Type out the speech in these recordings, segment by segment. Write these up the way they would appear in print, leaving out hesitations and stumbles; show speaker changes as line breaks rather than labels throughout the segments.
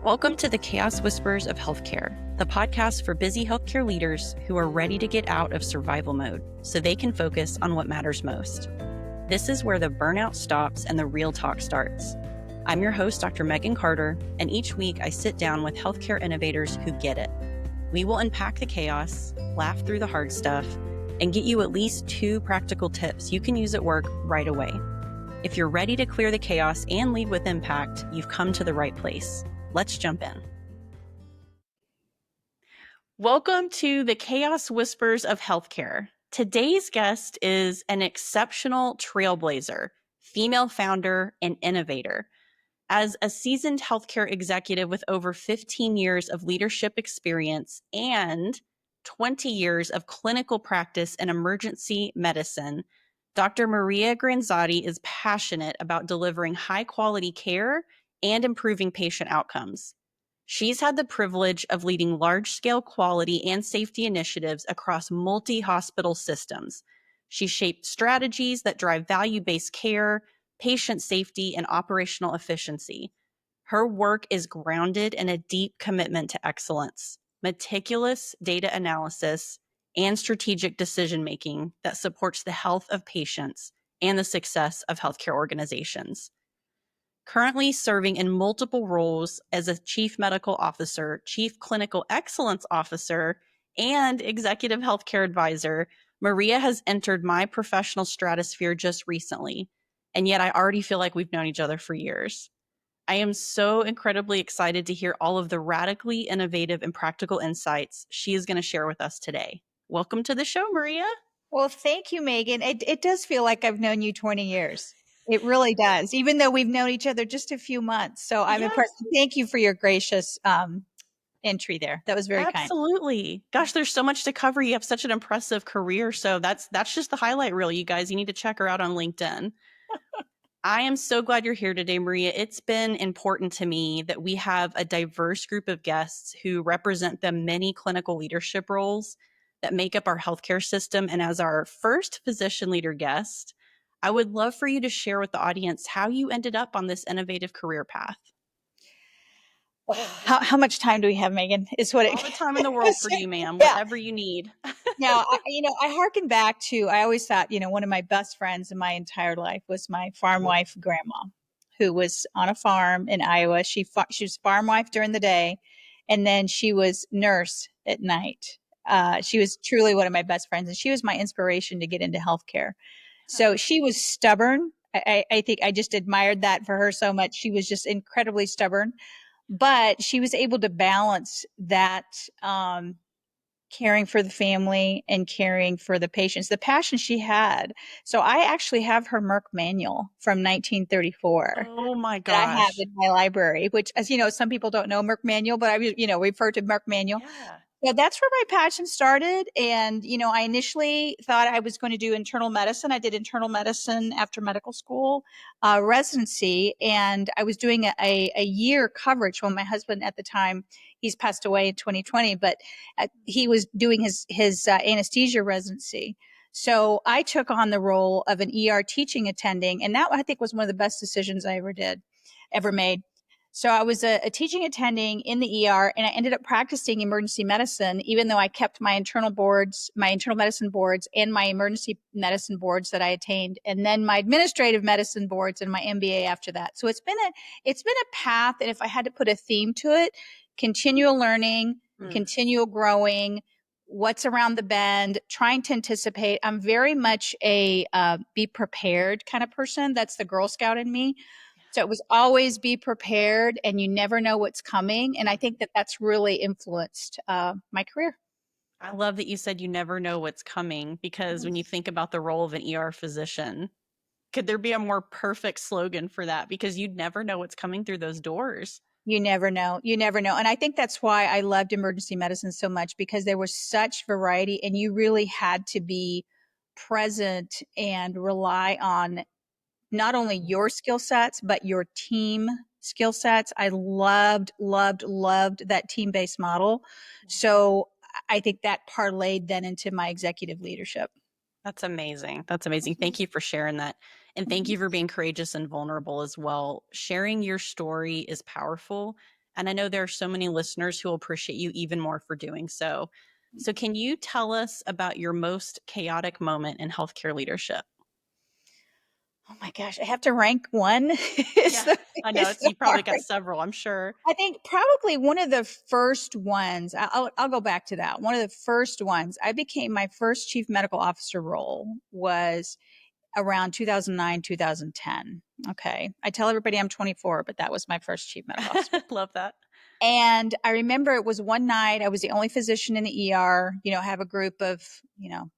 Welcome to the Chaos Whispers of Healthcare, the podcast for busy healthcare leaders who are ready to get out of survival mode so they can focus on what matters most. This is where the burnout stops and the real talk starts. I'm your host, Dr. Megan Carter, and each week I sit down with healthcare innovators who get it. We will unpack the chaos, laugh through the hard stuff, and get you at least 2 practical tips you can use at work right away. If you're ready to clear the chaos and lead with impact, you've come to the right place. Let's jump in. Welcome to the Chaos Whispers of Healthcare. Today's guest is an exceptional trailblazer, female founder, and innovator. As a seasoned healthcare executive with over 15 years of leadership experience and 20 years of clinical practice in emergency medicine, Dr. Maria Granzotti is passionate about delivering high-quality care and improving patient outcomes. She's had the privilege of leading large-scale quality and safety initiatives across multi-hospital systems. She shaped strategies that drive value-based care, patient safety, and operational efficiency. Her work is grounded in a deep commitment to excellence, meticulous data analysis, and strategic decision-making that supports the health of patients and the success of healthcare organizations. Currently serving in multiple roles as a chief medical officer, chief clinical excellence officer, and executive healthcare advisor, Maria has entered my professional stratosphere just recently, and yet I already feel like we've known each other for years. I am so incredibly excited to hear all of the radically innovative and practical insights she is going to share with us today. Welcome to the show, Maria.
Well, thank you, Megan. It does feel like I've known you 20 years. It really does, even though we've known each other just a few months. So I'm impressed. Thank you for your gracious entry there. That was very kind.
Absolutely. Gosh, there's so much to cover. You have such an impressive career. So that's just the highlight reel, you guys. You need to check her out on LinkedIn. I am so glad you're here today, Maria. It's been important to me that we have a diverse group of guests who represent the many clinical leadership roles that make up our healthcare system. And as our first physician leader guest, I would love for you to share with the audience how you ended up on this innovative career path.
How much time do we have, Megan? Is what
all the time in the world for you, ma'am. Yeah. Whatever you need.
Now, I hearken back to, I always thought, one of my best friends in my entire life was my farm wife, grandma, who was on a farm in Iowa. She was farm wife during the day, and then she was nurse at night. She was truly one of my best friends, and she was my inspiration to get into healthcare. So she was stubborn. I think I just admired that for her so much. She was just incredibly stubborn, but she was able to balance that, caring for the family and caring for the patients, the passion she had. So I actually have her Merck manual from 1934.
Oh my gosh.
That I have in my library, which, as you know, some people don't know Merck manual, but I, refer to Merck manual.
Yeah.
So that's where my passion started. And, I initially thought I was going to do internal medicine. I did internal medicine after medical school, residency, and I was doing a year coverage when my husband at the time, he's passed away in 2020, but he was doing his anesthesia residency. So I took on the role of an ER teaching attending, and that I think was one of the best decisions I ever made. So I was a teaching attending in the ER, and I ended up practicing emergency medicine, even though I kept my internal medicine boards and my emergency medicine boards that I attained, and then my administrative medicine boards and my MBA after that. So it's been a path, and if I had to put a theme to it, continual learning, continual growing, what's around the bend, trying to anticipate. I'm very much a be prepared kind of person. That's the Girl Scout in me. So it was always be prepared, and you never know what's coming. And I think that that's really influenced my career.
I love that you said you never know what's coming, because when you think about the role of an ER physician, could there be a more perfect slogan for that? Because you'd never know what's coming through those doors.
You never know. You never know. And I think that's why I loved emergency medicine so much, because there was such variety, and you really had to be present and rely on not only your skill sets, but your team skill sets. I loved that team-based model. So I think that parlayed then into my executive leadership.
That's amazing. That's amazing. Thank you for sharing that. And thank you for being courageous and vulnerable as well. Sharing your story is powerful. And I know there are so many listeners who will appreciate you even more for doing so. So, can you tell us about your most chaotic moment in healthcare leadership?
Oh my gosh, I have to rank one.
Yeah, I know
It's
it's
so
you probably got
hard.
several, I'm sure.
I think probably one of the first ones, I'll go back to that. One of the first ones, I became my first chief medical officer role was around 2009, 2010. Okay. I tell everybody I'm 24, but that was my first chief medical officer.
Love that.
And I remember it was one night, I was the only physician in the ER, have a group of,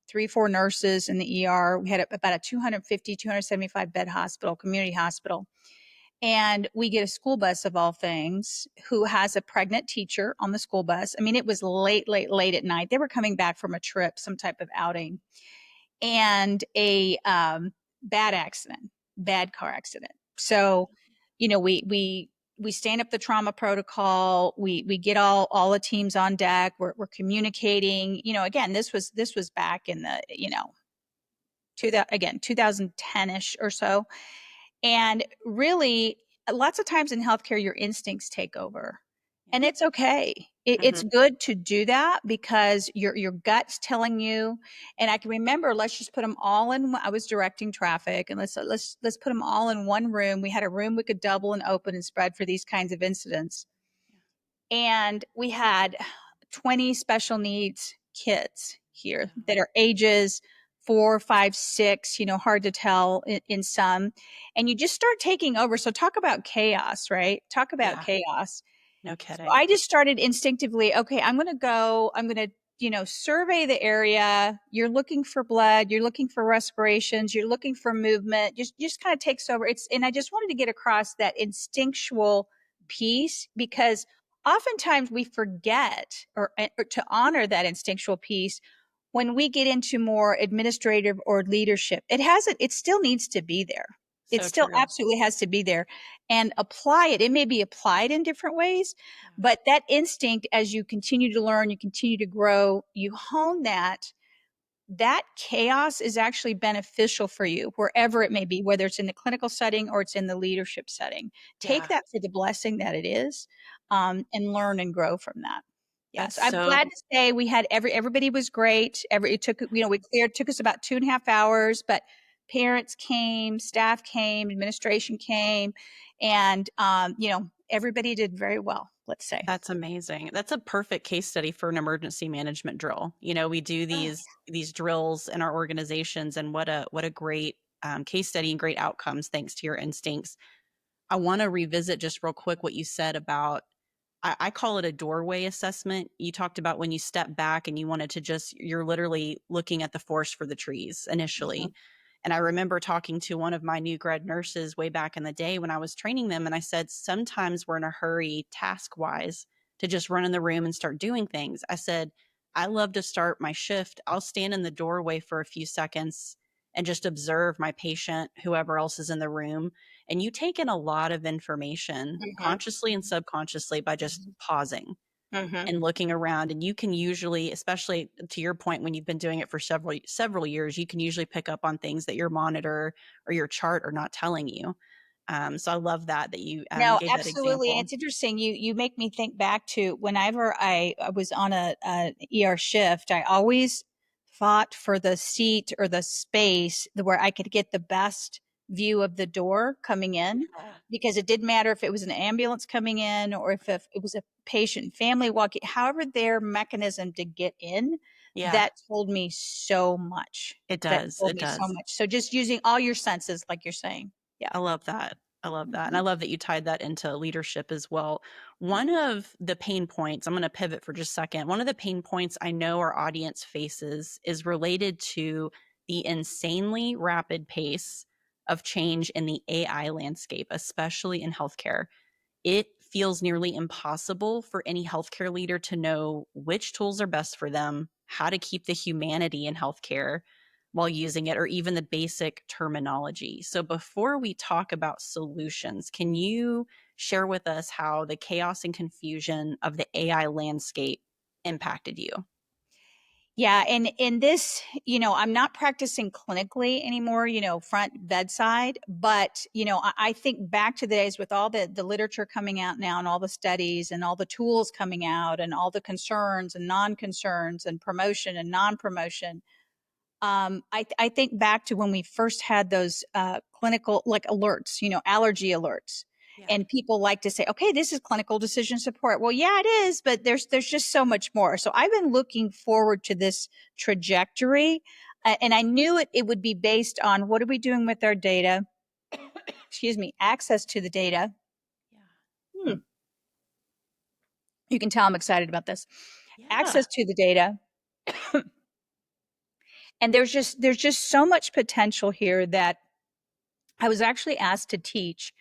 3, 4 nurses in the ER. We had about a 250, 275 bed hospital, community hospital. And we get a school bus of all things who has a pregnant teacher on the school bus. I mean, it was late, late, late at night. They were coming back from a trip, some type of outing, and a bad accident, bad car accident. So, we stand up the trauma protocol. We get all the teams on deck. We're communicating. Again, this was back in the 2010ish or so. And really, lots of times in healthcare, your instincts take over.
Yeah.
And it's okay. It's
Mhm.
good to do that because your gut's telling you. And I can remember, let's just put them all in. I was directing traffic, and let's put them all in one room. We had a room we could double and open and spread for these kinds of incidents. And we had 20 special needs kids here that are ages 4, 5, 6, hard to tell in some. And you just start taking over. So talk about chaos, right? Talk about
Yeah,
chaos.
no
So
kidding.
I just started instinctively, okay, I'm going to, survey the area. You're looking for blood, you're looking for respirations, you're looking for movement. Just kind of takes over. And I just wanted to get across that instinctual piece because oftentimes we forget or to honor that instinctual piece when we get into more administrative or leadership. It still needs to be there. It
So
still
true.
absolutely has to be there and apply it. It may be applied in different ways,
Yeah.
but that instinct, as you continue to learn, you continue to grow, you hone that chaos is actually beneficial for you wherever it may be, whether it's in the clinical setting or it's in the leadership setting. Take
Yeah.
that for the blessing that it is, and learn and grow from that.
That's
Yes, I'm
so
glad to say we had everybody was great. It took, we cleared, took us about 2.5 hours, but parents came, staff came, administration came, and, everybody did very well, let's say.
That's amazing. That's a perfect case study for an emergency management drill. We do
Oh,
these drills in our organizations, and what a great case study and great outcomes thanks to your instincts. I want to revisit just real quick what you said about I call it a doorway assessment. You talked about when you step back and you wanted to you're literally looking at the forest for the trees
mhm,
initially. And I remember talking to one of my new grad nurses way back in the day when I was training them. And I said, sometimes we're in a hurry task wise to just run in the room and start doing things. I said, I love to start my shift. I'll stand in the doorway for a few seconds and just observe my patient, whoever else is in the room, and you take in a lot of information
mhm,
consciously and subconsciously by just
mhm,
pausing
mhm.
and looking around. And you can usually, especially to your point, when you've been doing it for several years, you can usually pick up on things that your monitor or your chart are not telling you. So I love that you
No,
gave that
absolutely.
example.
It's interesting. You make me think back to whenever I was on a ER shift, I always fought for the seat or the space where I could get the best view of the door coming in
Yeah.
because it didn't matter if it was an ambulance coming in or if it was a patient family walking, however their mechanism to get in,
Yeah,
that told me so much.
it
That
does.
told
It
me so
does.
much. So just using all your senses, like you're saying. Yeah.
I love that. I love that. And
Mhm.
I love that you tied that into leadership as well. One of the pain points, I'm going to pivot for just a second. One of the pain points I know our audience faces is related to the insanely rapid pace of change in the AI landscape, especially in healthcare. It feels nearly impossible for any healthcare leader to know which tools are best for them, how to keep the humanity in healthcare while using it, or even the basic terminology. So, before we talk about solutions, can you share with us how the chaos and confusion of the AI landscape impacted you?
Yeah, and in this, I'm not practicing clinically anymore, front bedside, but I think back to the days with all the literature coming out now and all the studies and all the tools coming out and all the concerns and non-concerns and promotion and non-promotion. I think back to when we first had those clinical like alerts, allergy alerts.
Yeah.
And people like to say, okay, this is clinical decision support. Well, yeah, it is, but there's just so much more. So I've been looking forward to this trajectory. And I knew it would be based on what are we doing with our data? Excuse me, access to the data.
Yeah.
Hmm. You can tell I'm excited about this.
Yeah.
Access to the data. And there's just so much potential here that I was actually asked to teach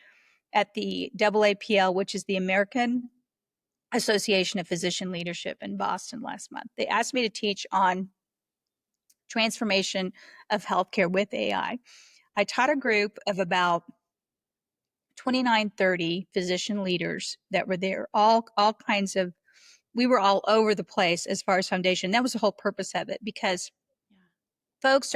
at the AAPL, which is the American Association of Physician Leadership in Boston last month. They asked me to teach on transformation of healthcare with AI. I taught a group of about 29, 30 physician leaders that were there, all kinds of, we were all over the place as far as foundation. That was the whole purpose of it because
Yeah.
folks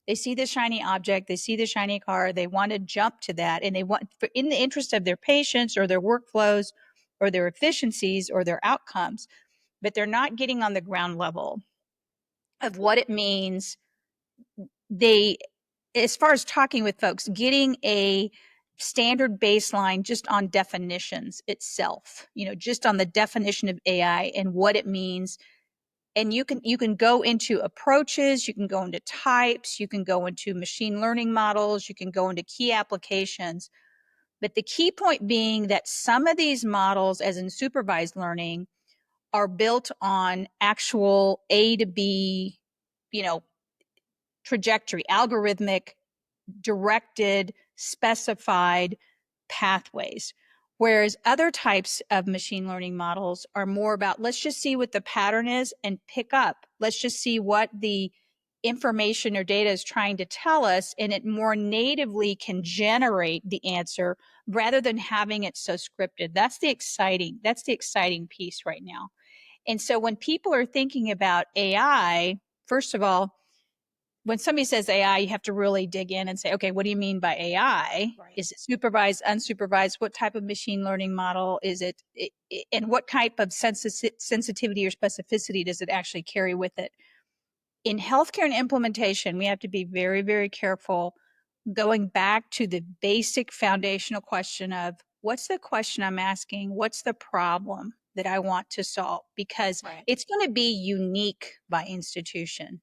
they see the shiny object, they see the shiny car, they want to jump to that, and they want, in the interest of their patients or their workflows or their efficiencies or their outcomes, but they're not getting on the ground level of what it means. They, as far as talking with folks, getting a standard baseline just on definitions itself, just on the definition of AI and what it means. And you can go into approaches, you can go into types, you can go into machine learning models, you can go into key applications. But the key point being that some of these models, as in supervised learning, are built on actual A to B, you know, trajectory, algorithmic, directed, specified pathways. Whereas other types of machine learning models are more about let's just see what the pattern is and pick up. Let's just see what the information or data is trying to tell us, and it more natively can generate the answer rather than having it so scripted. That's the exciting piece right now. And so when people are thinking about AI, first of all, when somebody says AI, you have to really dig in and say, okay, what do you mean by AI?
Right.
Is it supervised, unsupervised? What type of machine learning model is it? And what type of sensitivity or specificity does it actually carry with it? In healthcare and implementation, we have to be very, very careful going back to the basic foundational question of what's the question I'm asking? What's the problem that I want to solve? Because
Right.
it's going to be unique by institution.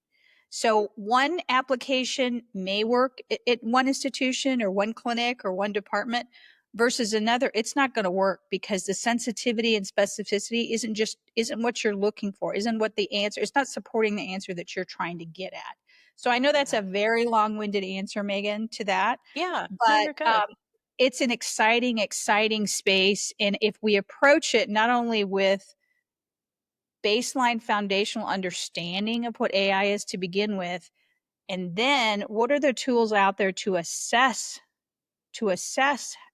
So one application may work at one institution or one clinic or one department versus another. It's not going to work because the sensitivity and specificity isn't what you're looking for, isn't what the answer, it's not supporting the answer that you're trying to get at. So I know that's
Yeah.
a very long-winded answer, Megan, to that,
Yeah. No,
but
you're good.
it's an exciting space. And if we approach it not only with baseline foundational understanding of what AI is to begin with, and then what are the tools out there to assess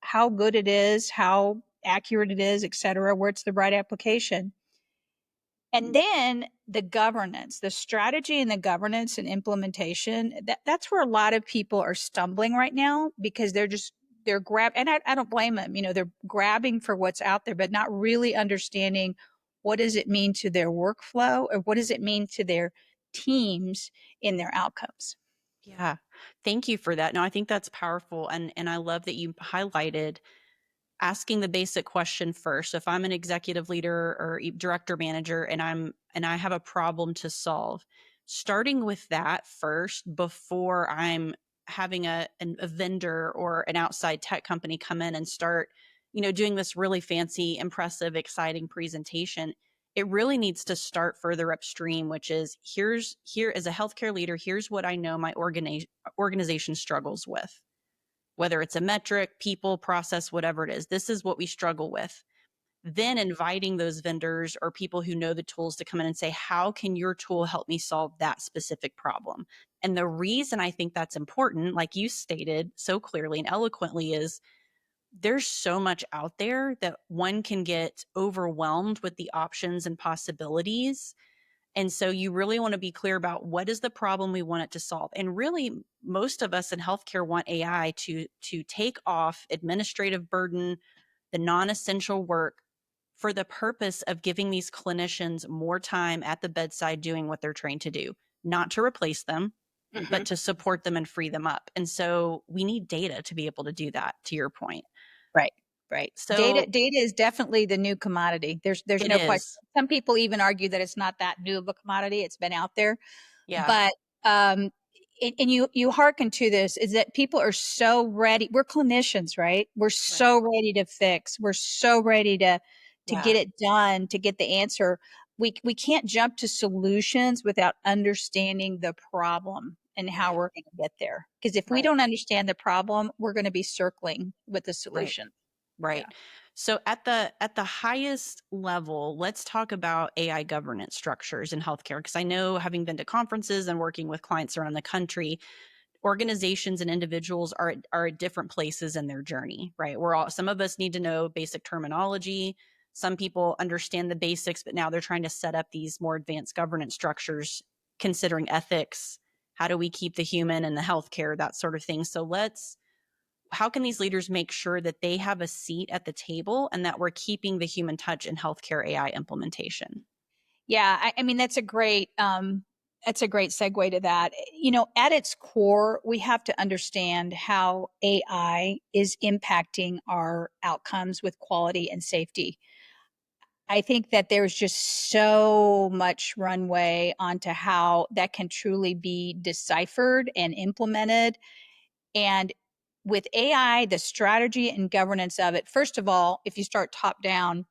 how good it is, how accurate it is, et cetera, where it's the right application. And then the governance, the strategy and the governance and implementation, that's where a lot of people are stumbling right now because they're and I don't blame them. They're grabbing for what's out there, but not really understanding what does it mean to their workflow or what does it mean to their teams in their outcomes.
Yeah. Thank you for that. No, I think that's powerful. And I love that you highlighted asking the basic question first. So if I'm an executive leader or director manager and I have a problem to solve, starting with that first before I'm having a vendor or an outside tech company come in and start, doing this really fancy, impressive, exciting presentation. It really needs to start further upstream, which is here as a healthcare leader, here's what I know my organization struggles with, whether it's a metric, people, process, whatever it is. This is what we struggle with. Then inviting those vendors or people who know the tools to come in and say, how can your tool help me solve that specific problem? And the reason I think that's important, like you stated so clearly and eloquently, is there's so much out there that one can get overwhelmed with the options and possibilities. And so you really want to be clear about what is the problem we want it to solve. And really, most of us in healthcare want AI to take off administrative burden, the non-essential work, for the purpose of giving these clinicians more time at the bedside doing what they're trained to do, not to replace them, but
Hmm.
to support them and free them up. And so we need data to be able to do that, to your point.
Right, right. Data
So
data is definitely the new commodity. There's
it
no question.
is.
Some people even argue that it's not that new of a commodity. It's been out there.
Yeah.
But and you hearken to this is that people are so ready. We're clinicians, right? We're
Right.
so ready to fix. We're so ready to
Yeah.
get it done, to get the answer. We can't jump to solutions without understanding the problem and how
Right.
we're going to get there. Because if we
Right.
don't understand the problem, we're going to be circling with the
Right.
solution.
Right.
Yeah.
So at the highest level, let's talk about AI governance structures in healthcare, because I know, having been to conferences and working with clients around the country, organizations and individuals are at different places in their journey, right? Some of us need to know basic terminology. Some people understand the basics, but now they're trying to set up these more advanced governance structures, considering ethics. How do we keep the human and the healthcare, that sort of thing? So how can these leaders make sure that they have a seat at the table and that we're keeping the human touch in healthcare AI implementation?
Yeah, I mean that's a great segue to that. You know, at its core, we have to understand how AI is impacting our outcomes with quality and safety. I think that there's just so much runway onto how that can truly be deciphered and implemented. And with AI, the strategy and governance of it, first of all, if you start top down,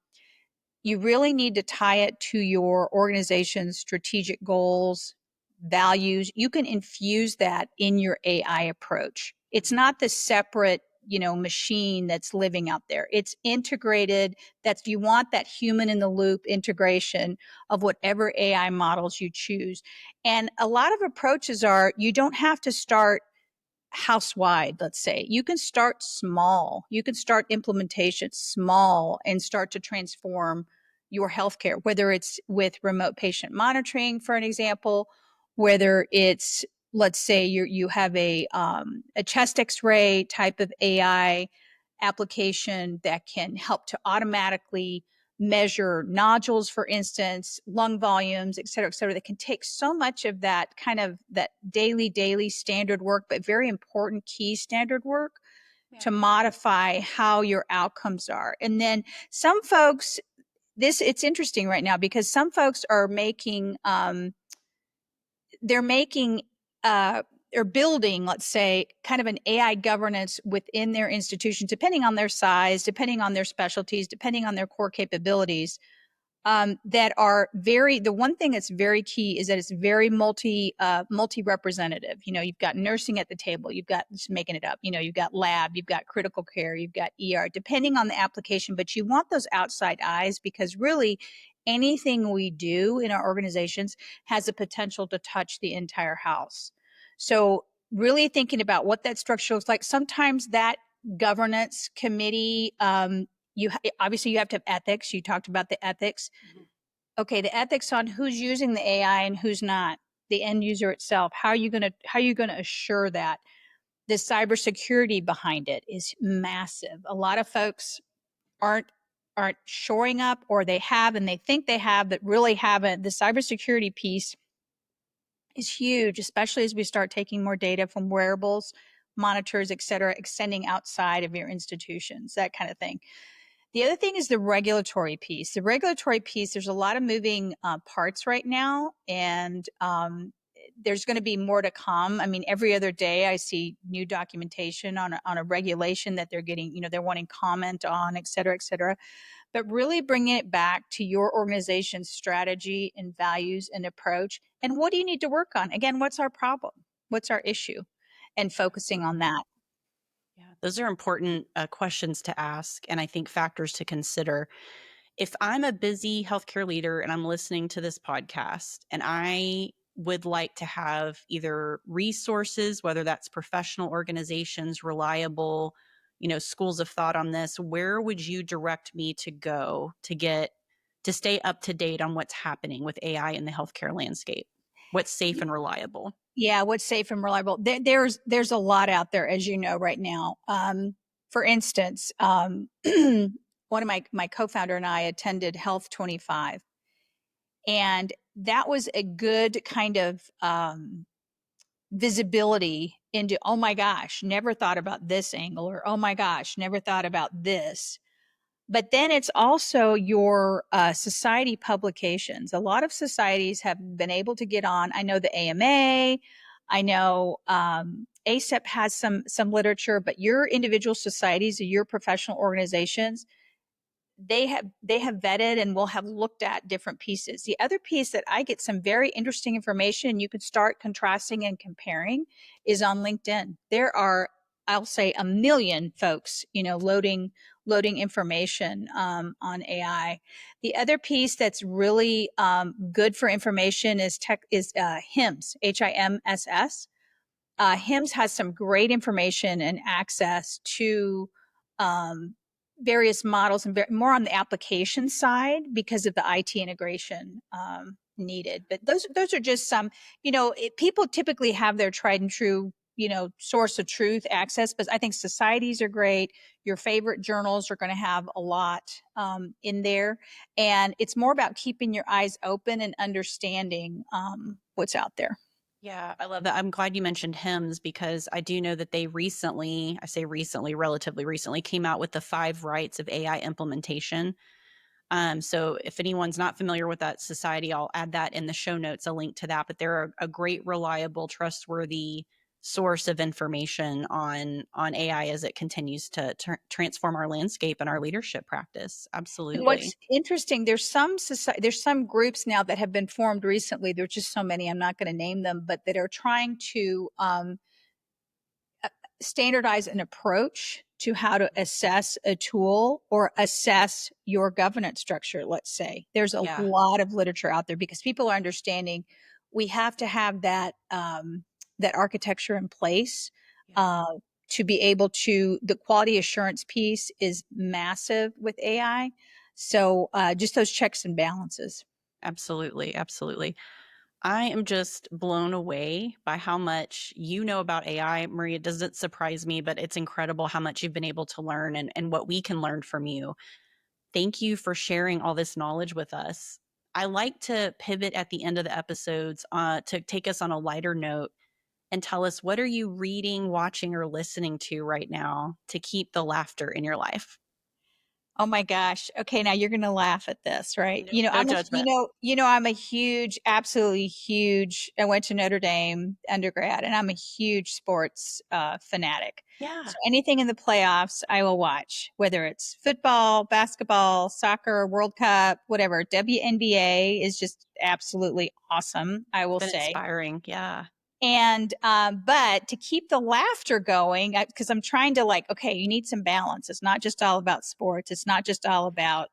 you really need to tie it to your organization's strategic goals, values. You can infuse that in your AI approach. It's not the separate, machine that's living out there. It's integrated. That's You want that human in the loop integration of whatever AI models you choose. And a lot of approaches are you don't have to start house wide, let's say. You can start small. You can start implementation small and start to transform your healthcare, whether it's with remote patient monitoring, for an example, whether it's, let's say you have a chest X-ray type of AI application that can help to automatically measure nodules, for instance, lung volumes, et cetera, that can take so much of that kind of that daily standard work, but very important key standard work
Yeah.
to modify how your outcomes are. And then some folks, it's interesting right now because some folks are they're making or building, let's say, kind of an AI governance within their institutions, depending on their size, depending on their specialties, depending on their core capabilities, that are very. The one thing that's very key is that it's very multi representative. You know, you've got nursing at the table, you've got, just making it up. You know, you've got lab, you've got critical care, you've got ER, depending on the application. But you want those outside eyes because really, anything we do in our organizations has the potential to touch the entire house. So really thinking about what that structure looks like. Sometimes that governance committee obviously you have to have ethics. You talked about the ethics.
Mhm.
Okay, the ethics on who's using the AI and who's not, the end user itself. How are you gonna assure that? The cybersecurity behind it is massive. A lot of folks aren't aren't shoring up, or they have and they think they have but really haven't. The cybersecurity piece is huge, especially as we start taking more data from wearables, monitors, et cetera, extending outside of your institutions, that kind of thing. The other thing is the regulatory piece. The regulatory piece, there's a lot of moving parts right now, and there's going to be more to come. I mean, every other day I see new documentation on a regulation that they're getting, they're wanting comment on, et cetera, et cetera. But really bringing it back to your organization's strategy and values and approach. And what do you need to work on? Again, what's our problem? What's our issue? And focusing on that.
Yeah, those are important questions to ask, and I think factors to consider. If I'm a busy healthcare leader and I'm listening to this podcast and I would like to have either resources, whether that's professional organizations, reliable, schools of thought on this, where would you direct me to go to stay up to date on what's happening with AI in the healthcare landscape? What's safe and reliable?
Yeah, what's safe and reliable? There's a lot out there, as you know, right now. For instance, one of my co-founder and I attended Health 25, and that was a good kind of visibility into, oh my gosh, never thought about this angle, or oh my gosh, never thought about this. But then it's also your society publications. A lot of societies have been able to get on. I know the AMA, I know ASEP has some literature, but your individual societies or your professional organizations, they have vetted and will have looked at different pieces. The other piece that I get some very interesting information, and you can start contrasting and comparing, is on LinkedIn. There are, I'll say, a million folks, loading information on AI. The other piece that's really good for information is HIMSS, HIMSS. HIMSS has some great information and access to um, various models and more on the application side because of the IT integration needed. But those are just some, people typically have their tried and true, source of truth access, but I think societies are great. Your favorite journals are going to have a lot in there. And it's more about keeping your eyes open and understanding what's out there.
Yeah, I love that. I'm glad you mentioned hymns because I do know that they recently, I say recently, relatively recently, came out with the 5 rights of AI implementation. So if anyone's not familiar with that society, I'll add that in the show notes, a link to that. But they're a great, reliable, trustworthy source of information on AI as it continues to transform our landscape and our leadership practice.
And what's
Absolutely.
interesting, there's some groups now that have been formed recently. There's just so many, I'm not going to name them, but that are trying to standardize an approach to how to assess a tool or assess your governance structure. Let's say there's a
Yeah.
lot of literature out there because people are understanding we have to have that architecture in place
Yeah.
uh, to be able to. The quality assurance piece is massive with AI, so just those checks and balances.
Absolutely. Absolutely. I am just blown away by how much you know about AI. Maria, doesn't surprise me, but it's incredible how much you've been able to learn and what we can learn from you. Thank you for sharing all this knowledge with us. I like to pivot at the end of the episodes to take us on a lighter note and tell us what are you reading, watching, or listening to right now to keep the laughter in your life?
Oh my gosh. Okay, now you're going to laugh at this, right?
No, no judgment.
I'm a huge, absolutely huge. I went to Notre Dame undergrad, and I'm a huge sports fanatic. So
Yeah,
anything in the playoffs, I will watch, whether it's football, basketball, soccer, World Cup, whatever. WNBA is just absolutely awesome, I
it's
will
been
say.
inspiring. Yeah,
And but to keep the laughter going, because I'm trying to, like, okay, you need some balance. It's not just all about sports. It's not just all about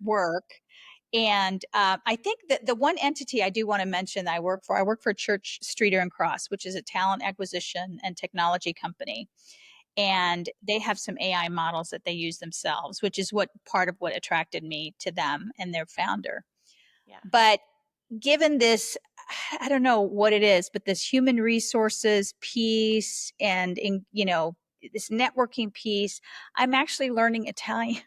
work. And I think that the one entity I do want to mention that I work for Church Streeter and Cross, which is a talent acquisition and technology company. And they have some AI models that they use themselves, which is what part of what attracted me to them and their founder.
yeah.
But given this, I don't know what it is, but this human resources piece and this networking piece, I'm actually learning Italian.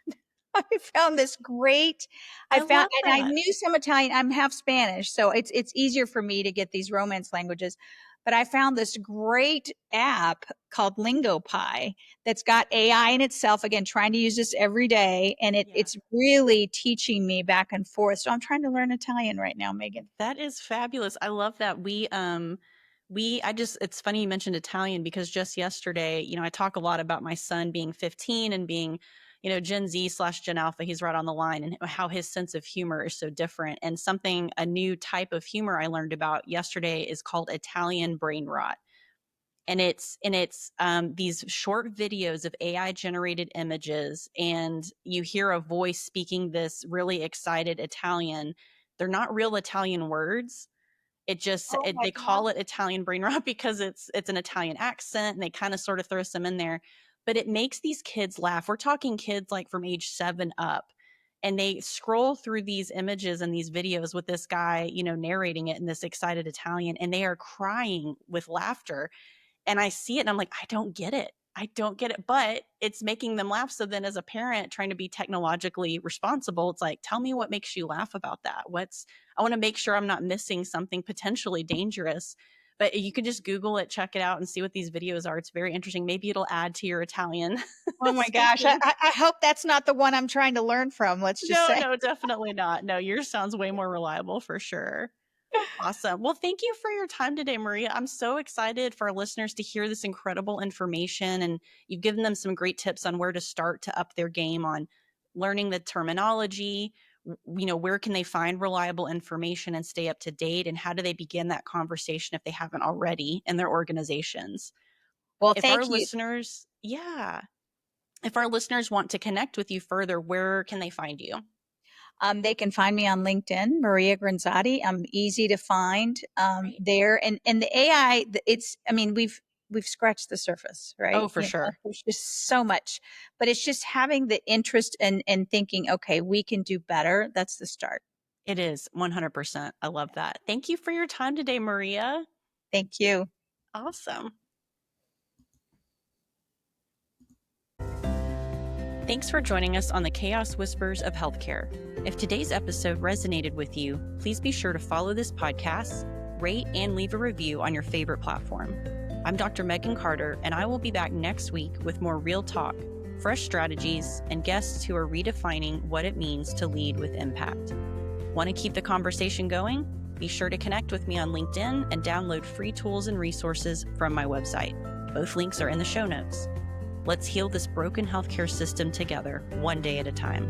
I found this great.
I love
And I
that.
knew some Italian. I'm half Spanish, so it's easier for me to get these Romance languages. But I found this great app called LingoPie that's got AI in itself. Again, trying to use this every day, and
Yeah.
it's really teaching me back and forth. So I'm trying to learn Italian right now, Megan.
That is fabulous. I love that. I just, it's funny you mentioned Italian because just yesterday, I talk a lot about my son being 15 and being, Gen Z/Gen Alpha. He's right on the line and how his sense of humor is so different. And a new type of humor I learned about yesterday is called Italian brain rot. And it's these short videos of AI generated images, and you hear a voice speaking this really excited Italian. They're not real Italian words.
Oh my
They
God.
call it Italian brain rot because it's an Italian accent, and they kind of sort of throw some in there. But it makes these kids laugh. We're talking kids like from age 7 up, and they scroll through these images and these videos with this guy, narrating it in this excited Italian, and they are crying with laughter. And I see it and I'm like, I don't get it. I don't get it, but it's making them laugh. So then as a parent trying to be technologically responsible, it's like, tell me what makes you laugh about that. I want to make sure I'm not missing something potentially dangerous. But you can just Google it, check it out, and see what these videos are. It's very interesting. Maybe it'll add to your Italian
Oh my gosh.
speaking.
I hope that's not the one I'm trying to learn from. Let's just
No,
say.
no, definitely not. No, yours sounds way more reliable for sure. Awesome. Well, thank you for your time today, Maria. I'm so excited for our listeners to hear this incredible information, and you've given them some great tips on where to start to up their game on learning the terminology. Where can they find reliable information and stay up to date, and how do they begin that conversation if they haven't already in their organizations?
Well,
If our
thank you.
listeners, yeah, if our listeners want to connect with you further, where can they find you?
They can find me on LinkedIn, Maria Granzotti. I'm easy to find
Right.
there. And the AI, we've scratched the surface,
Oh,
right?
for sure.
There's just so much, but it's just having the interest and thinking, okay, we can do better. That's the start.
It is 100%. I love that. Thank you for your time today, Maria.
Thank you.
Awesome. Thanks for joining us on the Chaos Whispers of Healthcare. If today's episode resonated with you, please be sure to follow this podcast, rate, and leave a review on your favorite platform. I'm Dr. Megan Carter, and I will be back next week with more real talk, fresh strategies, and guests who are redefining what it means to lead with impact. Want to keep the conversation going? Be sure to connect with me on LinkedIn and download free tools and resources from my website. Both links are in the show notes. Let's heal this broken healthcare system together, one day at a time.